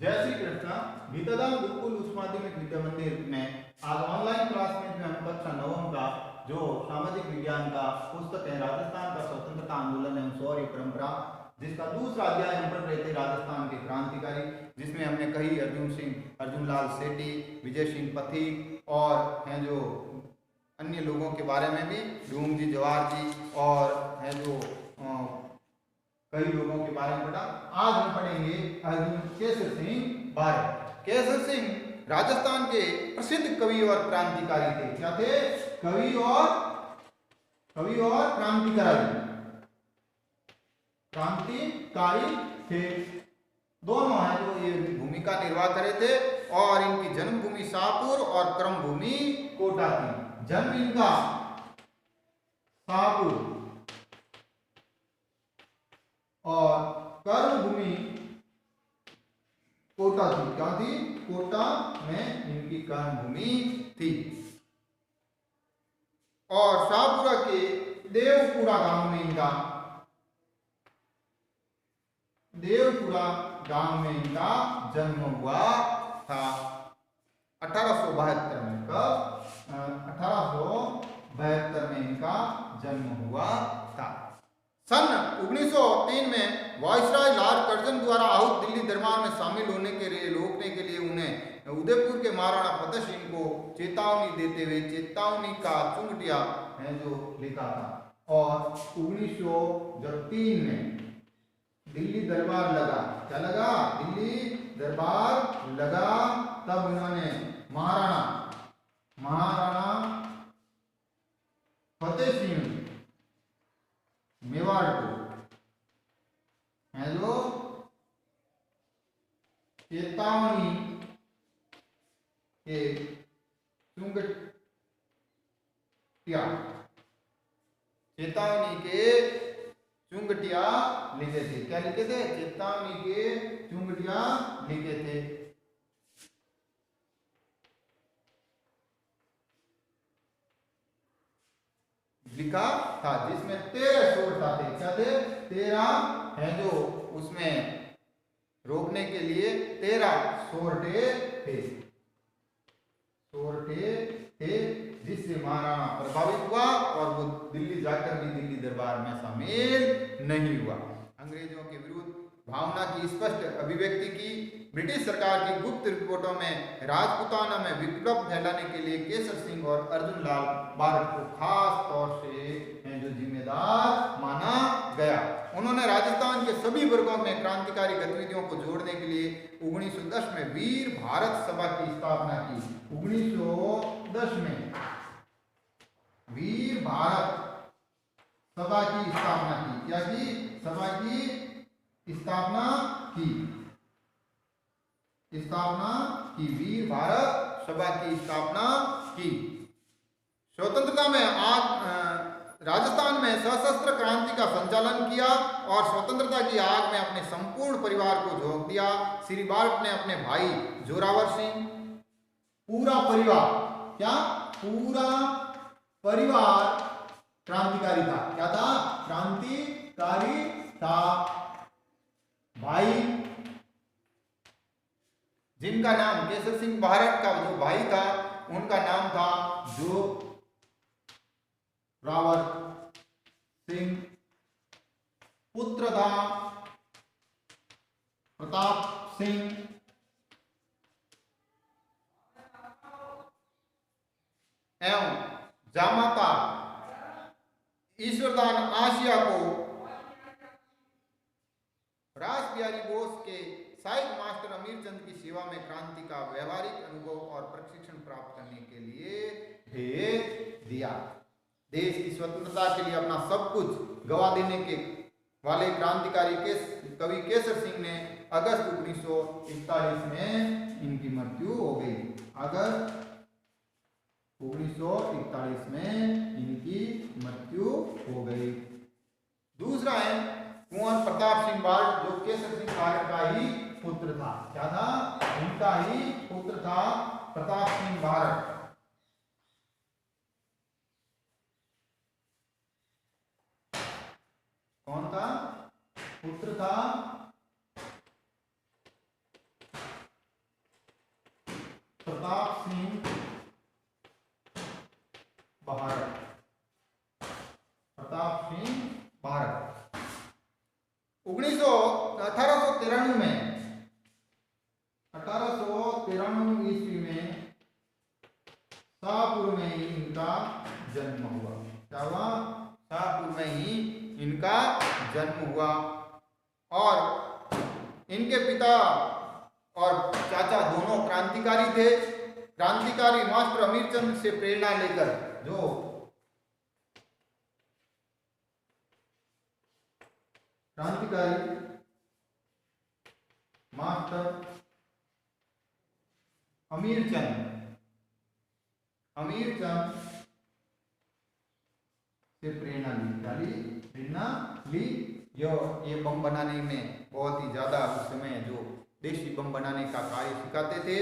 जय श्री कृष्णा। गीताधाम गुरुकुल उच्च माध्यमिक विद्या मंदिर में आज ऑनलाइन क्लास में जो हम कक्षा नवम का जो सामाजिक विज्ञान का पुस्तक है राजस्थान का स्वतंत्रता आंदोलन एवं शौर्य परंपरा, जिसका दूसरा अध्याय हम पढ़ रहे थे राजस्थान के क्रांतिकारी, जिसमें हमने कही अर्जुन सिंह, अर्जुन लाल सेठी, विजय सिंह पथिक और हैं जो अन्य लोगों के बारे में भी डूंग जी, जवाहर जी और हैं जो कई लोगों के बारे में पढ़ा। आज हम पढ़ेंगे अर्जुन केसर सिंह बारे। केसर सिंह राजस्थान के प्रसिद्ध कवि और क्रांतिकारी थे। क्या थे? कवि और क्रांतिकारी थे। दोनों हैं जो ये भूमिका निर्वाह करे थे और इनकी जन्मभूमि शाहपुर और कर्म भूमि कोटा थी। जन्म इनका शाहपुर और कर्म भूमि कोटा थी। क्या थी? कोटा में इनकी कर्म भूमि थी। और शाहपुरा के देवपुरा गांव में इनका जन्म हुआ था 1872 में। कब? 1872 में इनका जन्म हुआ था। सन 1903 में वायसराय लॉर्ड कर्जन द्वारा आहूत दिल्ली दरबार में शामिल होने के लिए रोकने के लिए उन्हें उदयपुर के महाराणा फतेह सिंह को चेतावनी देते हुए चेतावनी का चुंगटिया है जो लिखा था। और 1903 में दिल्ली दरबार लगा। क्या लगा? दिल्ली दरबार लगा। तब उन्होंने महाराणा फतेह सिंह मेवाड़ को है जो चेतावनी के चुंगटिया लिखे थे। क्या लिखे थे? चेतावनी के चुंगटिया लिखे थे। लिखा था जिसमें 13 शोरता थे। क्या थे? 13 है जो उसमें रोकने के लिए 13 सोरठे थे जिससे महाराणा प्रभावित हुआ और वो दिल्ली जाकर भी दिल्ली दरबार में शामिल नहीं हुआ। अंग्रेजों के विरुद्ध भावना की स्पष्ट अभिव्यक्ति की। ब्रिटिश सरकार की गुप्त रिपोर्टों में राजपूताना में विप्लव फैलाने के लिए केसर सिंह और अर्जुन लाल भारत को खास तौर से जो जिम्मेदार माना गया। उन्होंने राजस्थान के सभी वर्गों में क्रांतिकारी गतिविधियों को जोड़ने के लिए 1910 में वीर भारत सभा की स्थापना की। 1910 में वीर भारत सभा की स्थापना की। क्या की? सभा की स्थापना की। वीर भारत सभा की स्थापना की। स्वतंत्रता में राजस्थान में सशस्त्र क्रांति का संचालन किया और स्वतंत्रता की आग में अपने संपूर्ण परिवार को झोंक दिया। श्री बाल्ट ने अपने भाई जोरावर सिंह, पूरा परिवार क्रांतिकारी था। क्या था? क्रांतिकारी था। भाई जिनका नाम केसर सिंह भारत का जो भाई था उनका नाम था जोरावर सिंह। पुत्र था प्रताप सिंह। एवं जामाता ईश्वरदान आशिया को रास बिहारी बोस के सहायक मास्टर अमीरचंद की सेवा में क्रांति का व्यवहारिक अनुभव और प्रशिक्षण प्राप्त करने के लिए भेज दिया। देश की स्वतंत्रता के लिए अपना सब कुछ गवा देने के वाले क्रांतिकारी कवि केसर सिंह ने अगस्त 1941 में इनकी मृत्यु हो गई। अगस्त 1941 में इनकी मृत्यु हो गई। दूसरा है कुंवर प्रताप सिंह बाल्ट जो केसर सिंह भारत का ही पुत्र था। क्या था? उनका ही पुत्र था प्रताप सिंह भारत। कौन था? पुत्र था भारत। 1893 में 1893 ईस्वी में शाहपुर में ही इनका जन्म हुआ। क्या हुआ? शाहपुर में ही इनका जन्म हुआ। और इनके पिता और चाचा दोनों क्रांतिकारी थे। क्रांतिकारी मास्टर अमीरचंद से प्रेरणा लेकर, जो क्रांतिकारी मास्टर अमीरचंद से प्रेरणा ली। ये बम बनाने में बहुत ही ज्यादा उस समय जो देशी बम बनाने का कार्य सिखाते थे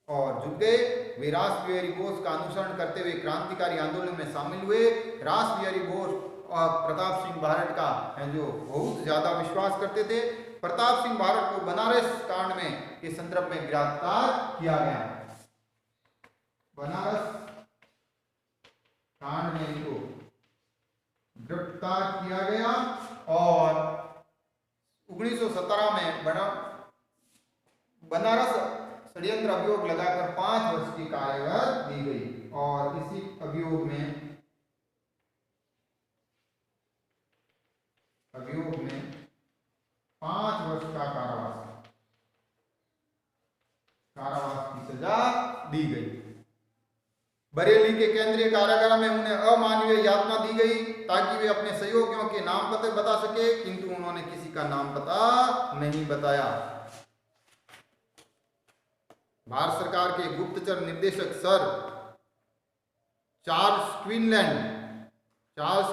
और जुट गए। वे रास बिहारी बोस का अनुसरण करते हुए क्रांतिकारी आंदोलन में शामिल हुए। रास बिहारी बोस और प्रताप सिंह भारत का जो बहुत ज्यादा विश्वास करते थे। प्रताप सिंह भारत को बनारस कांड में के संदर्भ में गिरफ्तार किया गया। बनारस कांड में इनको गिरफ्तार किया गया और 1917 में बनारस षड्यंत्र अभियोग लगाकर 5 वर्ष की कारावास दी गई और इसी अभियोग में 5 वर्ष का कारावास की सजा दी गई। बरेली के केंद्रीय कारागार में उन्हें अमानवीय यातना दी गई ताकि वे अपने सहयोगियों के नाम पते बता सके, किंतु उन्होंने किसी का नाम पता नहीं बताया। भारत सरकार के गुप्तचर निर्देशक सर चार्ल्स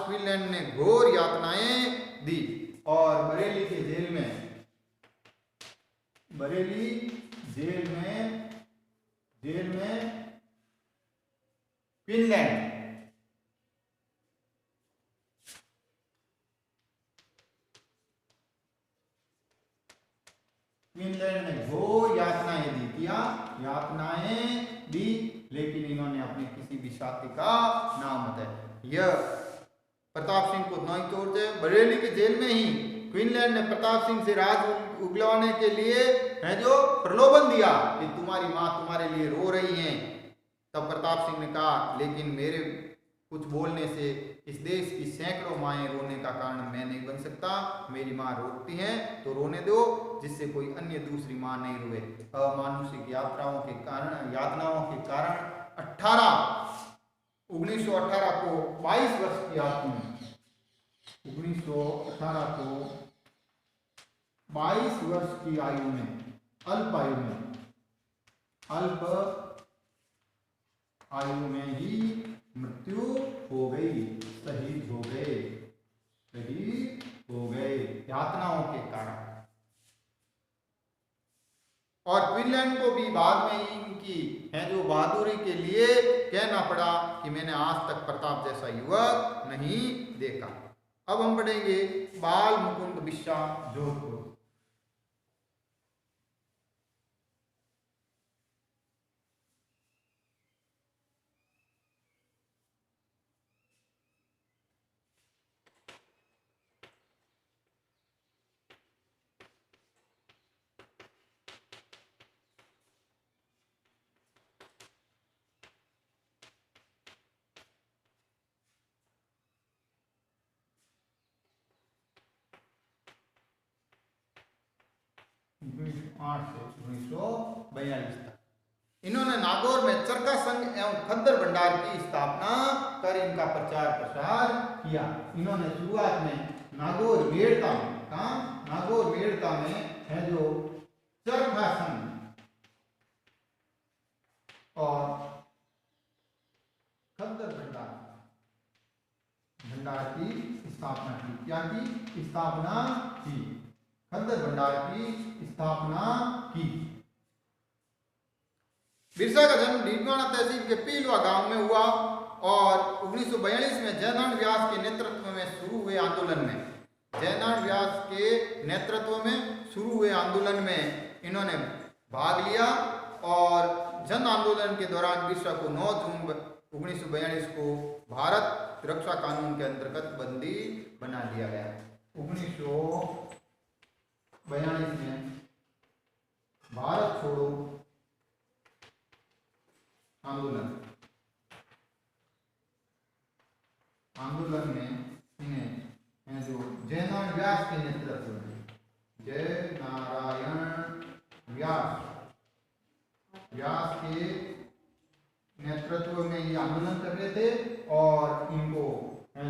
क्वीनलैंड ने घोर यातनाएं दी और बरेली जेल में क्वीनलैंड ने घोर यातनाएं दी, लेकिन इन्होंने अपने किसी भी साथी का नाम बताया। यह प्रताप सिंह को नहीं तोड़ते। बरेली के जेल में ही क्वीनलैंड ने प्रताप सिंह से राज उगलवाने के लिए जो प्रलोभन दिया कि तुम्हारी मां तुम्हारे लिए रो रही है। तब प्रताप सिंह ने कहा, लेकिन मेरे कुछ बोलने से इस देश की सैकड़ों माएं रोने का कारण मैं नहीं बन सकता। मेरी मां रोती हैं तो रोने दो, जिससे कोई अन्य दूसरी मां नहीं रोए। अमानुषिक यातनाओं के कारण 1918 को 22 वर्ष की आयु में 1918 को 22 वर्ष की आयु में अल्प आयु में ही मृत्यु हो गई, शहीद हो गए यातनाओं के कारण। और क्वीनलैंड को भी बाद में इनकी जो बहादुरी के लिए कहना पड़ा कि मैंने आज तक प्रताप जैसा युवक नहीं देखा। अब हम पढ़ेंगे बाल मुकुंद बिश्रा जोधपुर। से 1942 तक इन्होंने नागौर में चरखा संघ एवं खद्दर भंडार की स्थापना कर इनका प्रचार प्रसार किया। इन्होंने शुरुआत में नागौर वेड़ता में है जो चरखा संघ और खद्दर भंडार की स्थापना की। क्या की स्थापना की? खद्दर भंडार की स्थापना की। बिरसा का जन्म डीडवाना तहसील के पीलवा गांव में हुआ और 1942 में जयनारायण व्यास के नेतृत्व में शुरू हुए आंदोलन में इन्होंने भाग लिया और जन आंदोलन के दौरान बिरसा को 9 जून 1942 को भारत रक्षा कानून के अंतर्गत बंदी बना दिया गया। 1942 में भारत छोड़ो आंदोलन में इन्हें जो जयनारायण व्यास के नेतृत्व में, जयनारायण व्यास के नेतृत्व में ये आंदोलन कर रहे थे और इनको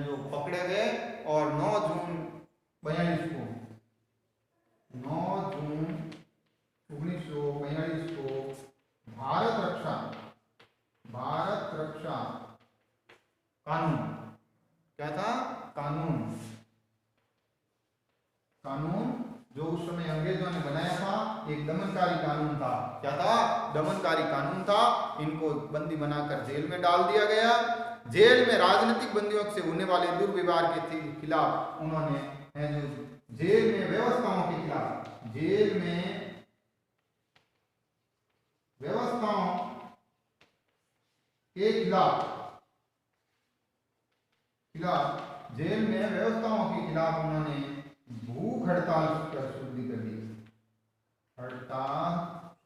जो पकड़े गए और 9 जून 1942 को भारत रक्षा कानून, क्या था? कानून जो उस समय अंग्रेजों ने बनाया था, एक दमनकारी कानून था। क्या था? दमनकारी कानून था। इनको बंदी बनाकर जेल में डाल दिया गया। जेल में राजनीतिक बंदियों से होने वाले दुर्व्यवहार के खिलाफ उन्होंने जो जेल में व्यवस्थाओं के खिलाफ, जेल में व्यवस्थाओं के खिलाफ जेल में व्यवस्थाओं के खिलाफ उन्होंने भूख हड़ताल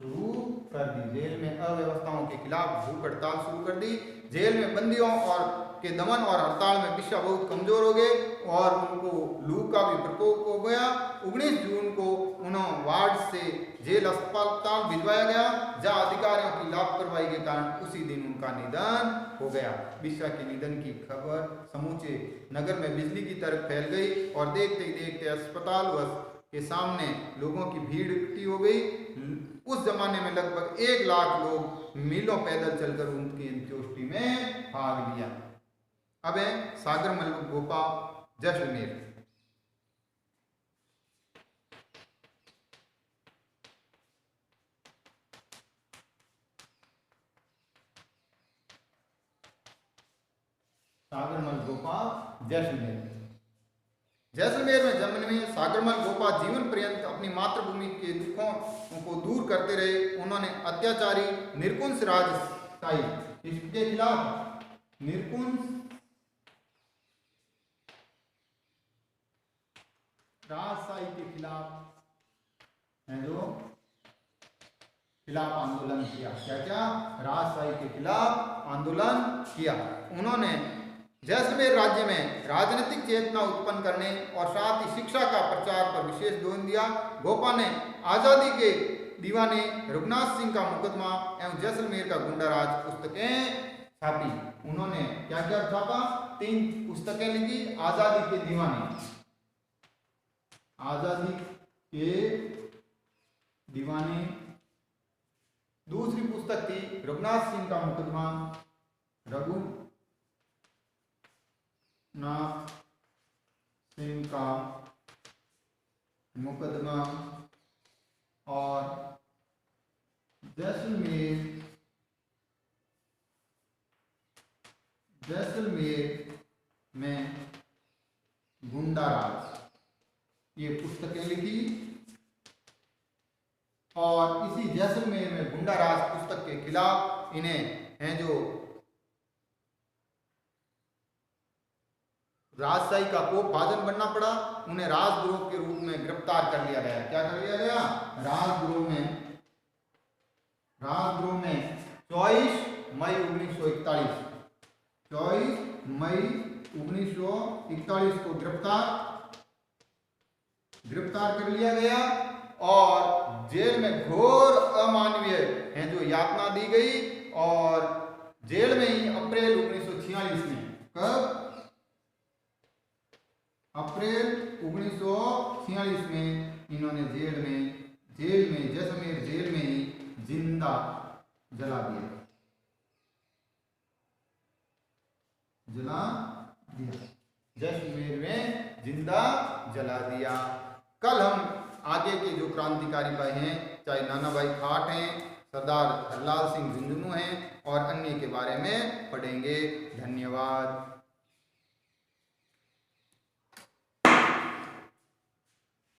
शुरू कर दी। जेल में अव्यवस्थाओं के खिलाफ भूख हड़ताल शुरू कर दी। जेल में बंदियों और के दमन और हड़ताल में विषय बहुत कमजोर हो गए और उनको लू का भी प्रकोप हो गया। 19 जून को उन्हें वार्ड से जेल अस्पताल भिजवाया गया, जहां अधिकारियों की लापरवाही के कारण उसी दिन उनका निधन हो गया। बिस्वा के निधन की खबर समूचे नगर में बिजली की तरह फैल गई और देखते ही देखते अस्पताल के सामने लोगों की भीड़ इकट्ठी हो गई। उस जमाने में लगभग 1 लाख लोग मीलों पैदल चलकर उनकी अंत्येष्टि में भाग लिया। अब है सागरमल गोपा जैसलमेर। सागरमल गोपा जैसलमेर में जन्मे सागरमल गोपा जीवन पर्यंत अपनी मातृभूमि के दुखों को दूर करते रहे। उन्होंने अत्याचारी निरकुंस राजशाही इसके खिलाफ राजशाही के खिलाफ आंदोलन किया। क्या राजशाही के खिलाफ आंदोलन किया। उन्होंने जैसलमेर राज्य में राजनीतिक चेतना उत्पन्न करने और साथ ही शिक्षा का प्रचार पर विशेष जोर दिया। गोपा ने आजादी के दीवाने रघुनाथ सिंह का मुकदमा एवं जैसलमेर का गुंडाराज पुस्तकें छापी। उन्होंने क्या छापा? 3 पुस्तकें लिखी। आजादी के दीवाने, दूसरी पुस्तक थी रघुनाथ सिंह का मुकदमा, और जैसलमेर में गुंडाराज, ये पुस्तकें लिखी। और इसी जैसलमेर में गुंडाराज पुस्तक के खिलाफ इन्हें जो राजशाही का कोप भाजन बनना पड़ा। उन्हें राजद्रोह के रूप में गिरफ्तार कर लिया गया। क्या कर लिया गया? राजद्रोह में 24 मई 1941 को गिरफ्तार कर लिया गया और जेल में घोर अमानवीय जो यातना दी गई। और जेल में ही अप्रैल 1946 में, कब? अप्रैल 1946 में इन्होंने जेल में जैसलमेर जेल में ही जिंदा जला दिया। जैसलमेर में जिंदा जला दिया। कल हम आगे के जो क्रांतिकारी भाई हैं, चाहे नाना भाई खाट हैं, सरदार हरलाल सिंह झुंझुनू हैं और अन्य के बारे में पढ़ेंगे। धन्यवाद।